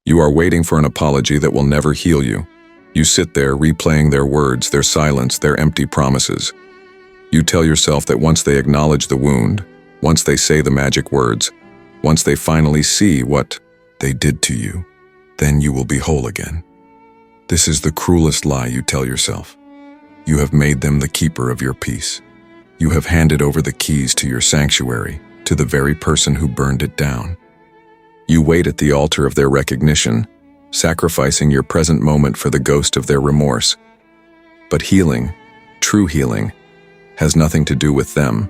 You are waiting for an apology that will never heal you. You sit there replaying their words, their silence, their empty promises. You tell yourself that once they acknowledge the wound, once they say the magic words, once they finally see what they did to you, then you will be whole again. This is the cruelest lie you tell yourself. You have made them the keeper of your peace. You have handed over the keys to your sanctuary to the very person who burned it down. You wait at the altar of their recognition, sacrificing your present moment for the ghost of their remorse. But healing, true healing, has nothing to do with them.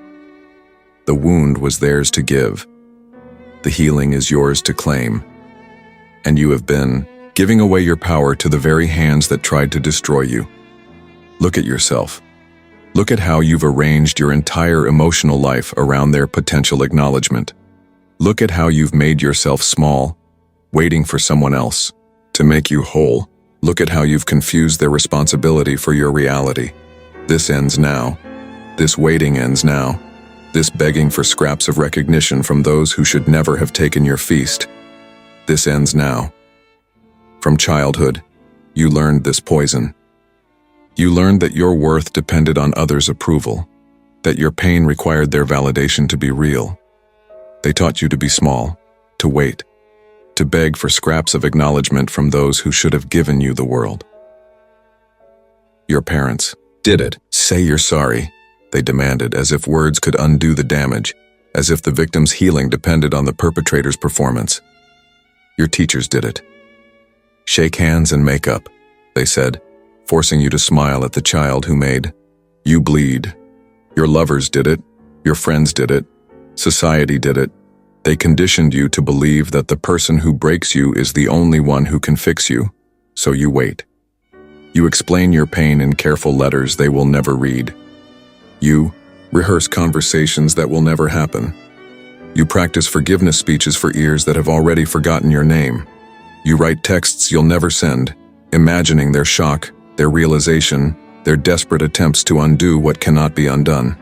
The wound was theirs to give. The healing is yours to claim. And you have been giving away your power to the very hands that tried to destroy you. Look at yourself. Look at how you've arranged your entire emotional life around their potential acknowledgement. Look at how you've made yourself small, waiting for someone else to make you whole. Look at how you've confused their responsibility for your reality. This ends now. This waiting ends now. This begging for scraps of recognition from those who should never have taken your feast. This ends now. From childhood, you learned this poison. You learned that your worth depended on others' approval, that your pain required their validation to be real. They taught you to be small, to wait, to beg for scraps of acknowledgement from those who should have given you the world. Your parents did it. Say you're sorry, they demanded, as if words could undo the damage, as if the victim's healing depended on the perpetrator's performance. Your teachers did it. Shake hands and make up, they said, forcing you to smile at the child who made you bleed. Your lovers did it. Your friends did it. Society did it. They conditioned you to believe that the person who breaks you is the only one who can fix you, so you wait. You explain your pain in careful letters they will never read. You rehearse conversations that will never happen. You practice forgiveness speeches for ears that have already forgotten your name. You write texts you'll never send, imagining their shock, their realization, their desperate attempts to undo what cannot be undone.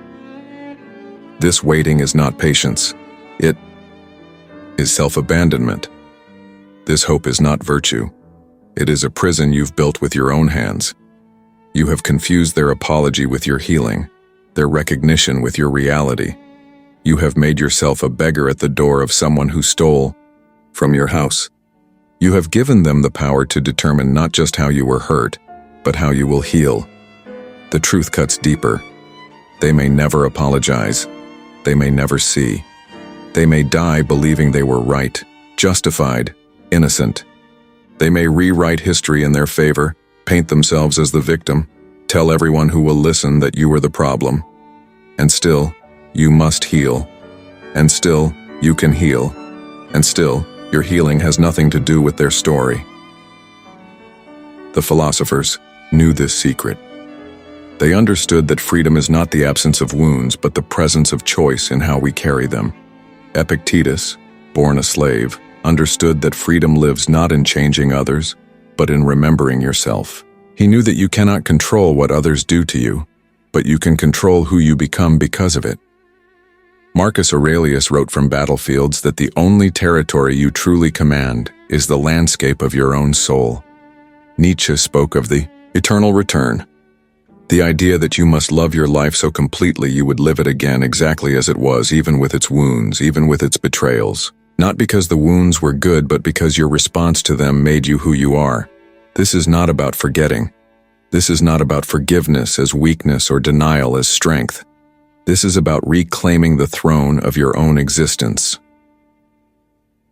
This waiting is not patience. It is self-abandonment. This hope is not virtue. It is a prison you've built with your own hands. You have confused their apology with your healing, their recognition with your reality. You have made yourself a beggar at the door of someone who stole from your house. You have given them the power to determine not just how you were hurt, but how you will heal. The truth cuts deeper. They may never apologize. They may never see. They may die believing they were right, justified, innocent. They may rewrite history in their favor, paint themselves as the victim, tell everyone who will listen that you were the problem. And still, you must heal. And still, you can heal. And still, your healing has nothing to do with their story. The philosophers knew this secret. They understood that freedom is not the absence of wounds, but the presence of choice in how we carry them. Epictetus, born a slave, understood that freedom lives not in changing others, but in remembering yourself. He knew that you cannot control what others do to you, but you can control who you become because of it. Marcus Aurelius wrote from battlefields that the only territory you truly command is the landscape of your own soul. Nietzsche spoke of the eternal return, the idea that you must love your life so completely you would live it again exactly as it was, even with its wounds, even with its betrayals. Not because the wounds were good, but because your response to them made you who you are. This is not about forgetting. This is not about forgiveness as weakness or denial as strength. This is about reclaiming the throne of your own existence.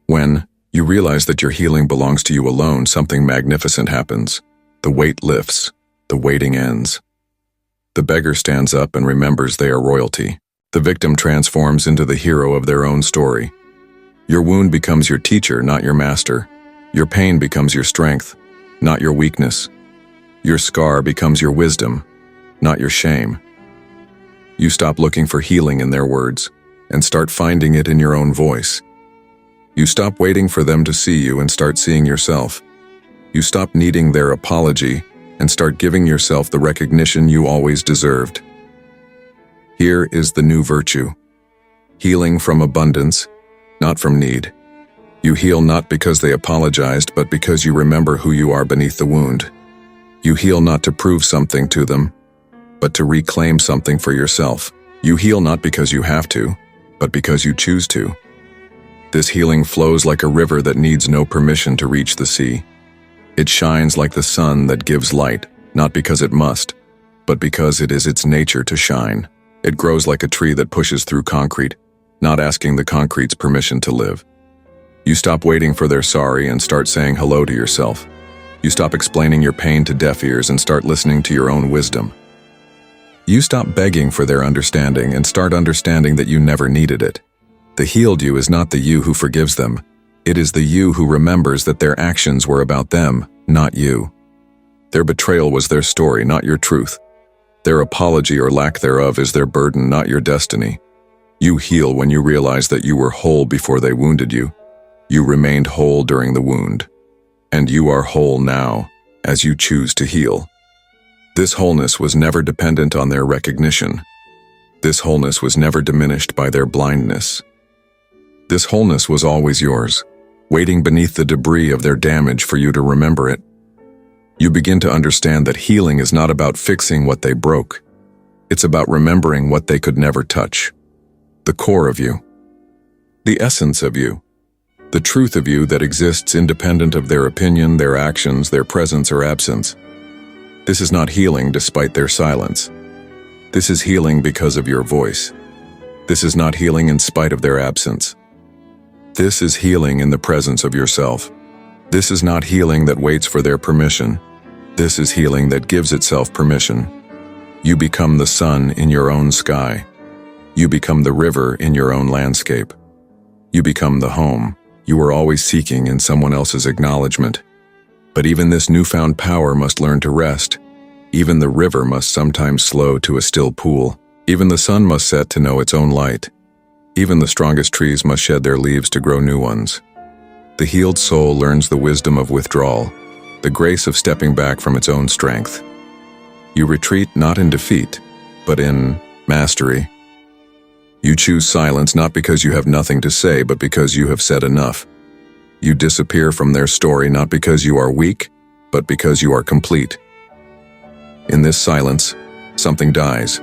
When you realize that your healing belongs to you alone, something magnificent happens. The weight lifts. The waiting ends. The beggar stands up and remembers they are royalty. The victim transforms into the hero of their own story. Your wound becomes your teacher, not your master. Your pain becomes your strength, not your weakness. Your scar becomes your wisdom, not your shame. You stop looking for healing in their words and start finding it in your own voice. You stop waiting for them to see you and start seeing yourself. You stop needing their apology and start giving yourself the recognition you always deserved. Here is the new virtue. Healing from abundance, not from need. You heal not because they apologized, but because you remember who you are beneath the wound. You heal not to prove something to them, but to reclaim something for yourself. You heal not because you have to, but because you choose to. This healing flows like a river that needs no permission to reach the sea. It shines like the sun that gives light, not because it must, but because it is its nature to shine. It grows like a tree that pushes through concrete, not asking the concrete's permission to live. You stop waiting for their sorry and start saying hello to yourself. You stop explaining your pain to deaf ears and start listening to your own wisdom. You stop begging for their understanding and start understanding that you never needed it. The healed you is not the you who forgives them. It is the you who remembers that their actions were about them, not you. Their betrayal was their story, not your truth. Their apology or lack thereof is their burden, not your destiny. You heal when you realize that you were whole before they wounded you. You remained whole during the wound. And you are whole now, as you choose to heal. This wholeness was never dependent on their recognition. This wholeness was never diminished by their blindness. This wholeness was always yours, waiting beneath the debris of their damage for you to remember it. You begin to understand that healing is not about fixing what they broke. It's about remembering what they could never touch. The core of you. The essence of you. The truth of you that exists independent of their opinion, their actions, their presence or absence. This is not healing despite their silence. This is healing because of your voice. This is not healing in spite of their absence. This is healing in the presence of yourself. This is not healing that waits for their permission. This is healing that gives itself permission. You become the sun in your own sky. You become the river in your own landscape. You become the home you were always seeking in someone else's acknowledgement. But even this newfound power must learn to rest. Even the river must sometimes slow to a still pool. Even the sun must set to know its own light. Even the strongest trees must shed their leaves to grow new ones. The healed soul learns the wisdom of withdrawal, the grace of stepping back from its own strength. You retreat not in defeat, but in mastery. You choose silence not because you have nothing to say, but because you have said enough. You disappear from their story not because you are weak, but because you are complete. In this silence, something dies.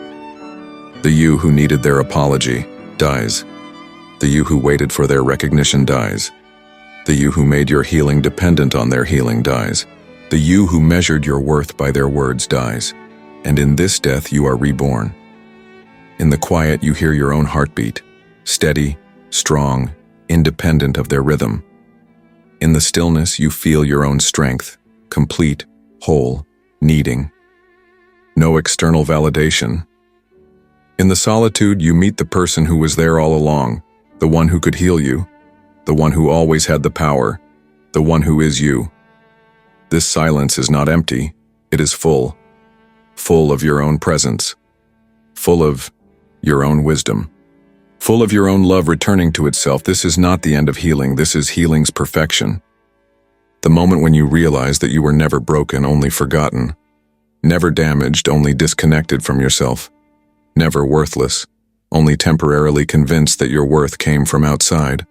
The you who needed their apology dies. The you who waited for their recognition dies. The you who made your healing dependent on their healing dies. The you who measured your worth by their words dies. And in this death you are reborn. In the quiet you hear your own heartbeat, steady, strong, independent of their rhythm. In the stillness you feel your own strength, complete, whole, needing. No external validation. In the solitude you meet the person who was there all along, the one who could heal you, the one who always had the power, the one who is you. This silence is not empty, it is full. Full of your own presence. Full of your own wisdom. Full of your own love returning to itself. This is not the end of healing, this is healing's perfection. The moment when you realize that you were never broken, only forgotten. Never damaged, only disconnected from yourself. Never worthless, only temporarily convinced that your worth came from outside.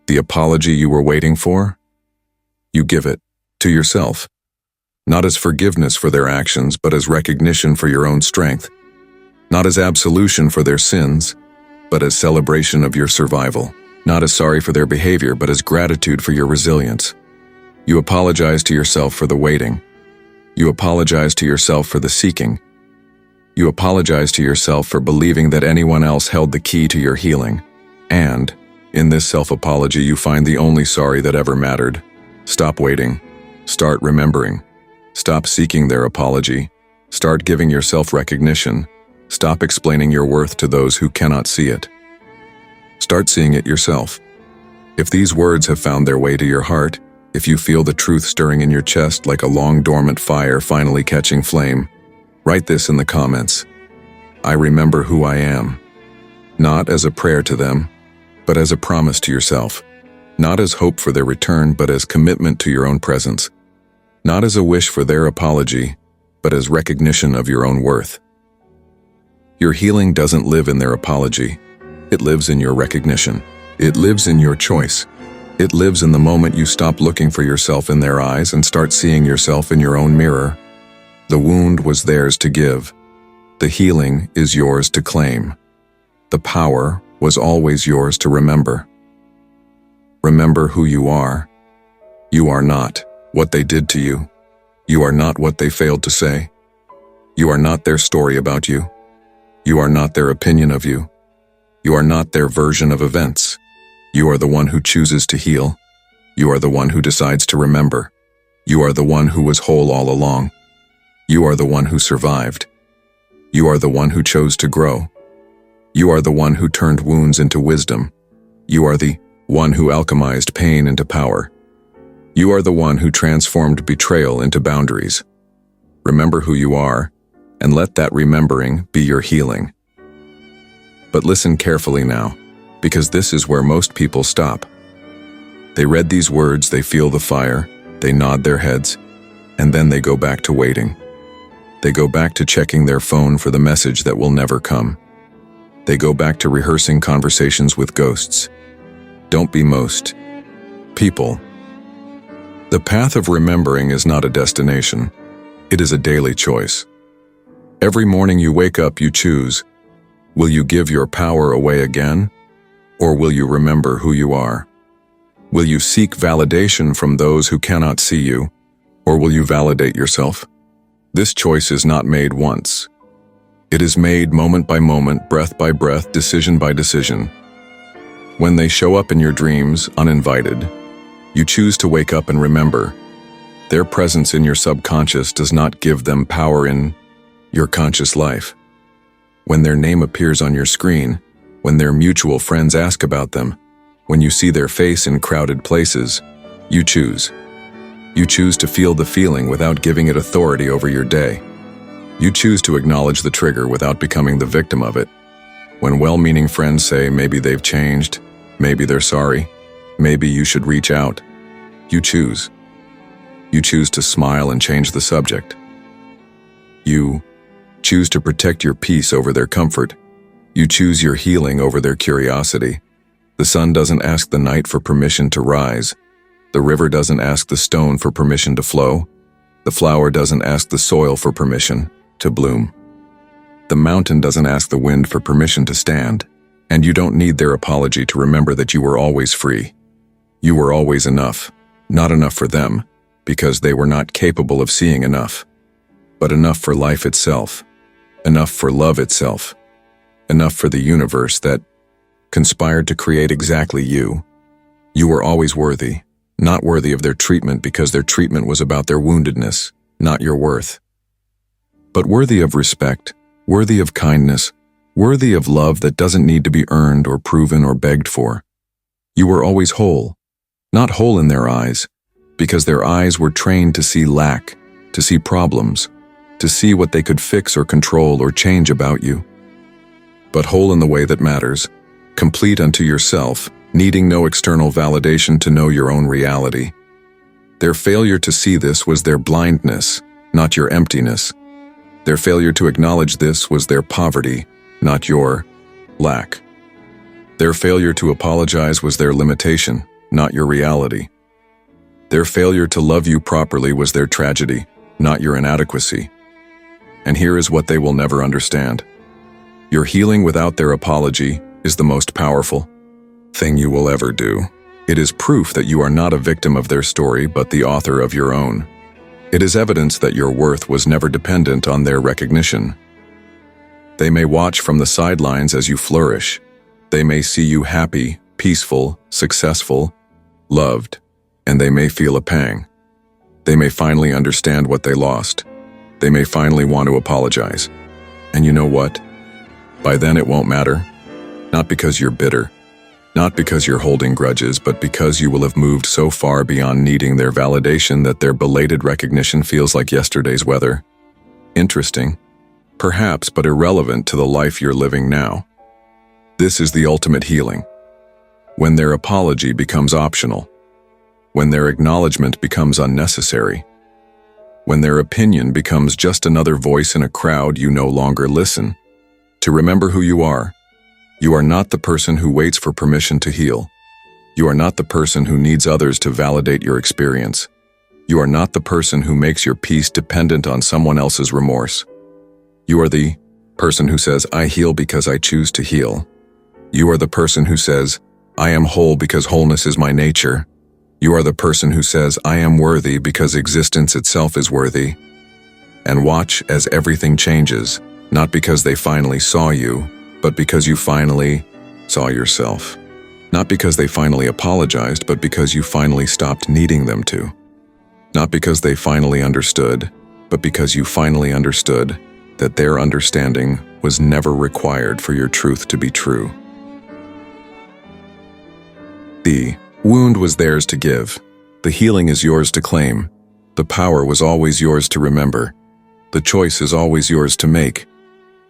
The apology you were waiting for? You give it to yourself. Not as forgiveness for their actions, but as recognition for your own strength. Not as absolution for their sins, but as celebration of your survival. Not as sorry for their behavior, but as gratitude for your resilience. You apologize to yourself for the waiting. You apologize to yourself for the seeking. You apologize to yourself for believing that anyone else held the key to your healing. And, in this self-apology, you find the only sorry that ever mattered. Stop waiting. Start remembering. Stop seeking their apology. Start giving yourself recognition. Stop explaining your worth to those who cannot see it. Start seeing it yourself. If these words have found their way to your heart, if you feel the truth stirring in your chest like a long dormant fire finally catching flame, write this in the comments. I remember who I am. Not as a prayer to them, but as a promise to yourself. Not as hope for their return, but as commitment to your own presence. Not as a wish for their apology, but as recognition of your own worth. Your healing doesn't live in their apology. It lives in your recognition. It lives in your choice. It lives in the moment you stop looking for yourself in their eyes and start seeing yourself in your own mirror. The wound was theirs to give. The healing is yours to claim. The power was always yours to remember. Remember who you are. You are not what they did to you. You are not what they failed to say. You are not their story about you. You are not their opinion of you. You are not their version of events. You are the one who chooses to heal. You are the one who decides to remember. You are the one who was whole all along. You are the one who survived. You are the one who chose to grow. You are the one who turned wounds into wisdom. You are the one who alchemized pain into power. You are the one who transformed betrayal into boundaries. Remember who you are, and let that remembering be your healing. But listen carefully now, because this is where most people stop. They read these words, they feel the fire, they nod their heads, and then they go back to waiting. They go back to checking their phone for the message that will never come. They go back to rehearsing conversations with ghosts. Don't be most people. The path of remembering is not a destination. It is a daily choice. Every morning you wake up, you choose. Will you give your power away again? Or will you remember who you are? Will you seek validation from those who cannot see you? Or will you validate yourself? This choice is not made once. It is made moment by moment, breath by breath, decision by decision. When they show up in your dreams, uninvited, you choose to wake up and remember. Their presence in your subconscious does not give them power in your conscious life. When their name appears on your screen, when their mutual friends ask about them, when you see their face in crowded places, you choose. You choose to feel the feeling without giving it authority over your day. You choose to acknowledge the trigger without becoming the victim of it. When well-meaning friends say maybe they've changed, maybe they're sorry, maybe you should reach out, you choose. You choose to smile and change the subject. You choose to protect your peace over their comfort. You choose your healing over their curiosity. The sun doesn't ask the night for permission to rise. The river doesn't ask the stone for permission to flow. The flower doesn't ask the soil for permission to bloom. The mountain doesn't ask the wind for permission to stand. And you don't need their apology to remember that you were always free. You were always enough, not enough for them, because they were not capable of seeing enough, but enough for life itself, enough for love itself, enough for the universe that conspired to create exactly you. You were always worthy, not worthy of their treatment because their treatment was about their woundedness, not your worth. But worthy of respect, worthy of kindness, worthy of love that doesn't need to be earned or proven or begged for. You were always whole, not whole in their eyes, because their eyes were trained to see lack, to see problems, to see what they could fix or control or change about you. But whole in the way that matters, complete unto yourself, needing no external validation to know your own reality. Their failure to see this was their blindness, not your emptiness. Their failure to acknowledge this was their poverty, not your lack. Their failure to apologize was their limitation, not your reality. Their failure to love you properly was their tragedy, not your inadequacy. And here is what they will never understand. Your healing without their apology is the most powerful thing you will ever do. It is proof that you are not a victim of their story, but the author of your own. It is evidence that your worth was never dependent on their recognition. They may watch from the sidelines as you flourish. They may see you happy, peaceful, successful, loved, and they may feel a pang. They may finally understand what they lost. They may finally want to apologize. And you know what? By then it won't matter. Not because you're bitter, not because you're holding grudges, but because you will have moved so far beyond needing their validation that their belated recognition feels like yesterday's weather. Interesting, perhaps, but irrelevant to the life you're living now. This is the ultimate healing. When their apology becomes optional, when their acknowledgement becomes unnecessary, when their opinion becomes just another voice in a crowd you no longer listen. To remember who you are. You are not the person who waits for permission to heal. You are not the person who needs others to validate your experience. You are not the person who makes your peace dependent on someone else's remorse. You are the person who says, I heal because I choose to heal. You are the person who says, I am whole because wholeness is my nature. You are the person who says, I am worthy because existence itself is worthy. And watch as everything changes, not because they finally saw you, but because you finally saw yourself. Not because they finally apologized, but because you finally stopped needing them to. Not because they finally understood, but because you finally understood that their understanding was never required for your truth to be true. The wound was theirs to give. The healing is yours to claim. The power was always yours to remember. The choice is always yours to make.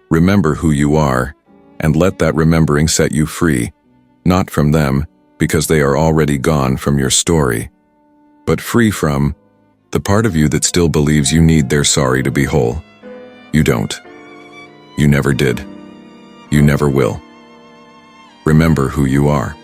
Remember who you are, and let that remembering set you free, not from them, because they are already gone from your story, but free from the part of you that still believes you need their sorry to be whole. You don't. You never did. You never will. Remember who you are.